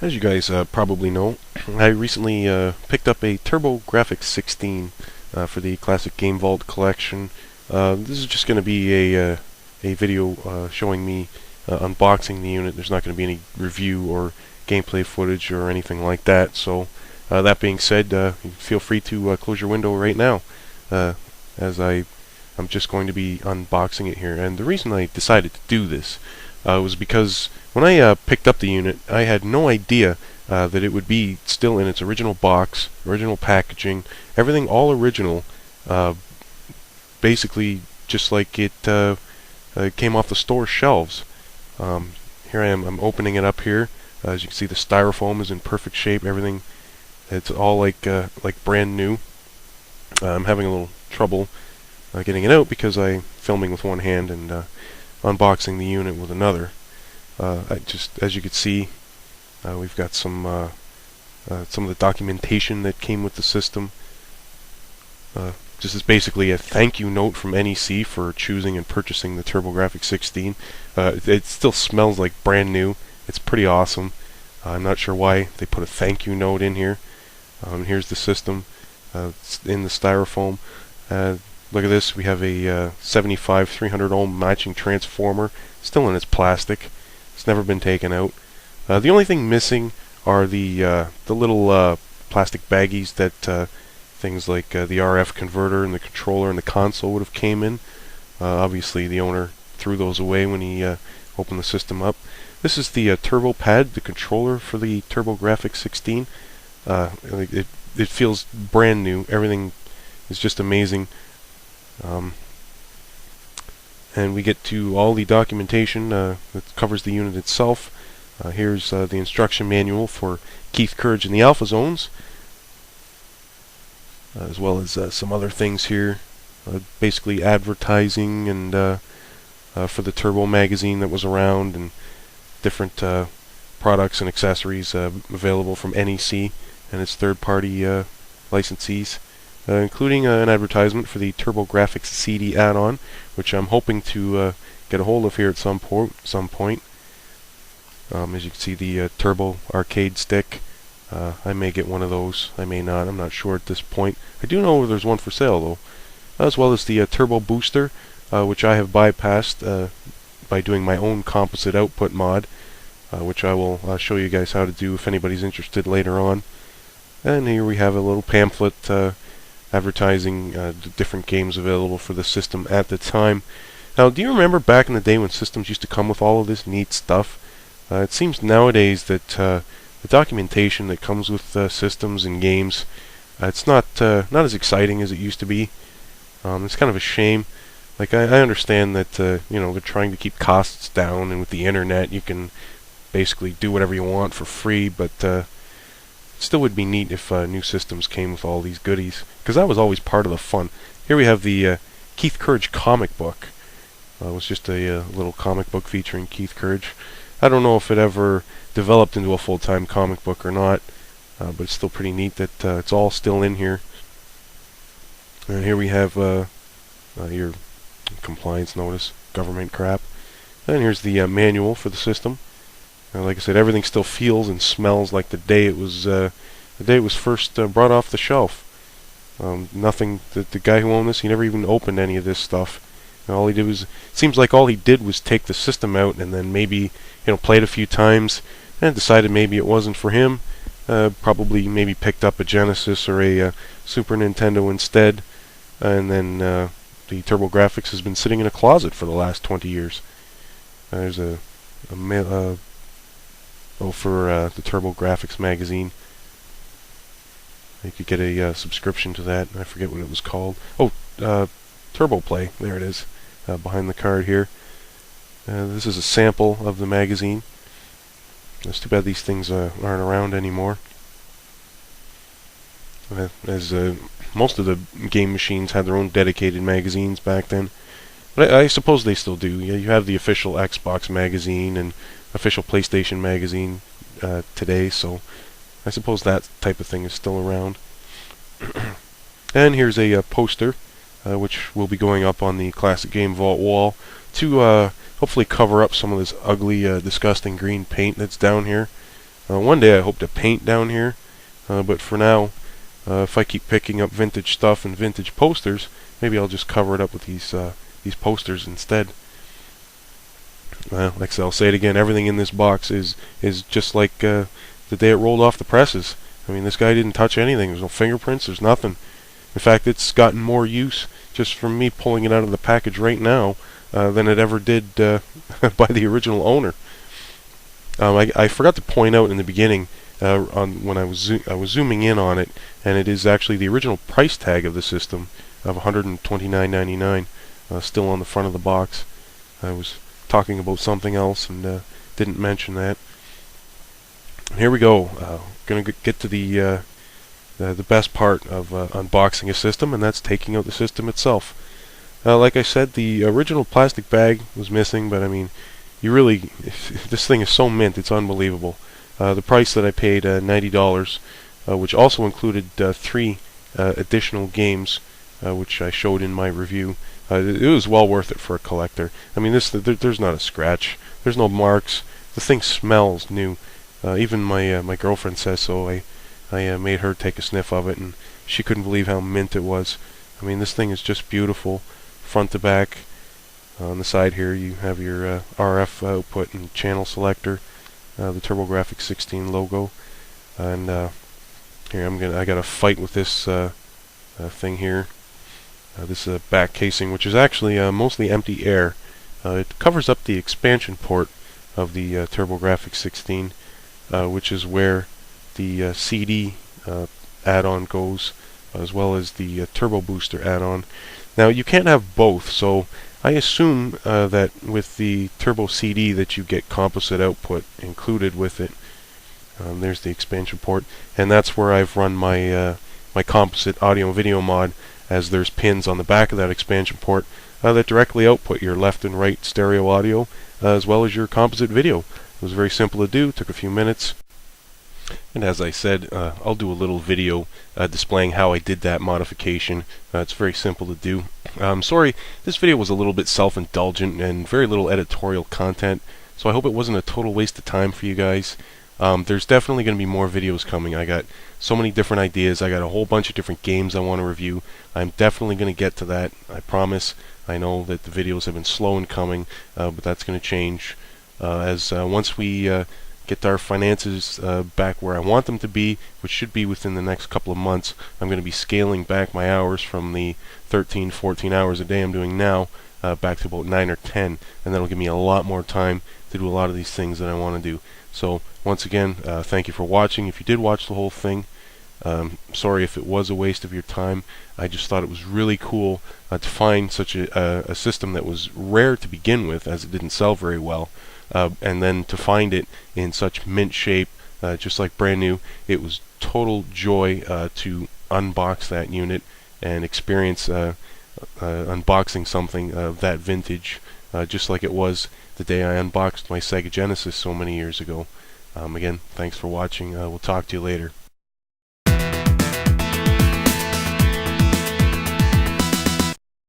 As you guys probably know, I recently picked up a Turbografx 16 for the Classic Game Vault collection. This is just going to be a video showing me unboxing the unit. There's not going to be any review or gameplay footage or anything like that. So that being said, feel free to close your window right now, as I'm just going to be unboxing it here. And the reason I decided to do this was because when I picked up the unit, I had no idea that it would be still in its original box, original packaging, everything all original, basically just like it came off the store shelves. Here I am, I'm opening it up here. As you can see, the styrofoam is in perfect shape, everything, it's all like brand new. I'm having a little trouble getting it out because I'm filming with one hand and unboxing the unit with another. As you can see, we've got some of the documentation that came with the system. This is basically a thank you note from NEC for choosing and purchasing the Turbografx 16. It still smells like brand new. It's pretty awesome. I'm not sure why they put a thank you note in here. Here's the system. It's in the styrofoam. Look at this. We have a 75 300 ohm matching transformer, still in its plastic. It's never been taken out. The only thing missing are the little plastic baggies that things like the RF converter and the controller and the console would have came in. Obviously, the owner threw those away when he opened the system up. This is the turbo pad, the controller for the Turbografx 16. It feels brand new. Everything is just amazing. And we get to all the documentation that covers the unit itself. Here's the instruction manual for Keith Courage in the Alpha Zones, as well as some other things here. Basically advertising and for the Turbo magazine that was around, and different products and accessories available from NEC and its third-party licensees. Including an advertisement for the Turbografx CD add-on, which I'm hoping to get a hold of here at some point. As you can see, the Turbo arcade stick. I may get one of those. I may not. I'm not sure at this point. I do know there's one for sale, though. As well as the Turbo booster, which I have bypassed by doing my own composite output mod, which I will show you guys how to do if anybody's interested later on. And here we have a little pamphlet advertising the different games available for the system at the time. Now, do you remember back in the day when systems used to come with all of this neat stuff? It seems nowadays that the documentation that comes with systems and games, it's not as exciting as it used to be. It's kind of a shame. Like, I understand that they're trying to keep costs down, and with the internet you can basically do whatever you want for free, but still would be neat if new systems came with all these goodies, because that was always part of the fun. Here we have the Keith Courage comic book. It was just a little comic book featuring Keith Courage. I don't know if it ever developed into a full-time comic book or not, but it's still pretty neat that it's all still in here. And here we have your compliance notice, government crap. And here's the manual for the system. Like I said, everything still feels and smells like the day it was first brought off the shelf. Nothing. The guy who owned this, he never even opened any of this stuff. And all he did was, seems like all he did was take the system out and then maybe play it a few times and decided maybe it wasn't for him. Probably maybe picked up a Genesis or a Super Nintendo instead, and then the Turbografx has been sitting in a closet for the last 20 years. There's for the Turbografx magazine. You could get a subscription to that. I forget what it was called. Oh, Turbo Play. There it is, behind the card here. This is a sample of the magazine. It's too bad these things aren't around anymore, as most of the game machines had their own dedicated magazines back then. But I suppose they still do. You have the official Xbox magazine and official PlayStation magazine today, so I suppose that type of thing is still around. And here's a poster, which will be going up on the Classic Game Vault wall to hopefully cover up some of this ugly, disgusting green paint that's down here. One day I hope to paint down here, but for now, if I keep picking up vintage stuff and vintage posters, maybe I'll just cover it up with these posters instead. Like I said, I'll say it again, everything in this box is just like the day it rolled off the presses. I mean, this guy didn't touch anything. There's no fingerprints, there's nothing. In fact, it's gotten more use just from me pulling it out of the package right now than it ever did by the original owner. I forgot to point out in the beginning when I was zooming in on it, and it is actually the original price tag of the system of $129.99 still on the front of the box. I was talking about something else and didn't mention that. Here we go. Gonna get to the best part of unboxing a system, and that's taking out the system itself. Like I said, the original plastic bag was missing, but I mean, you really, this thing is so mint, it's unbelievable. The price that I paid, $90, which also included 3 additional games, which I showed in my review. It was well worth it for a collector. I mean, there's not a scratch, there's no marks. The thing smells new. Even my girlfriend says so. I made her take a sniff of it, and she couldn't believe how mint it was. I mean, this thing is just beautiful, front to back. On the side here, you have your RF output and channel selector, the Turbografx 16 logo, and here I got to fight with this thing here. This back casing, which is actually mostly empty air. It covers up the expansion port of the Turbografx 16, which is where the CD add-on goes, as well as the Turbo Booster add-on. Now, you can't have both, so I assume that with the Turbo CD that you get composite output included with it. There's the expansion port, and that's where I've run my my composite audio and video mod, as there's pins on the back of that expansion port that directly output your left and right stereo audio, as well as your composite video. It was very simple to do, took a few minutes. And as I said, I'll do a little video displaying how I did that modification. It's very simple to do. Sorry, this video was a little bit self-indulgent and very little editorial content, so I hope it wasn't a total waste of time for you guys. There's definitely going to be more videos coming. I got so many different ideas. I got a whole bunch of different games I want to review. I'm definitely going to get to that, I promise. I know that the videos have been slow in coming, but that's going to change. Once we get our finances back where I want them to be, which should be within the next couple of months, I'm going to be scaling back my hours from the 13, 14 hours a day I'm doing now back to about 9 or 10, and that'll give me a lot more time to do a lot of these things that I want to do. So once again, thank you for watching. If you did watch the whole thing, sorry if it was a waste of your time. I just thought it was really cool to find such a system that was rare to begin with, as it didn't sell very well. And then to find it in such mint shape, just like brand new. It was total joy to unbox that unit and experience unboxing something of that vintage, just like it was the day I unboxed my Sega Genesis so many years ago. Again, thanks for watching. We'll talk to you later.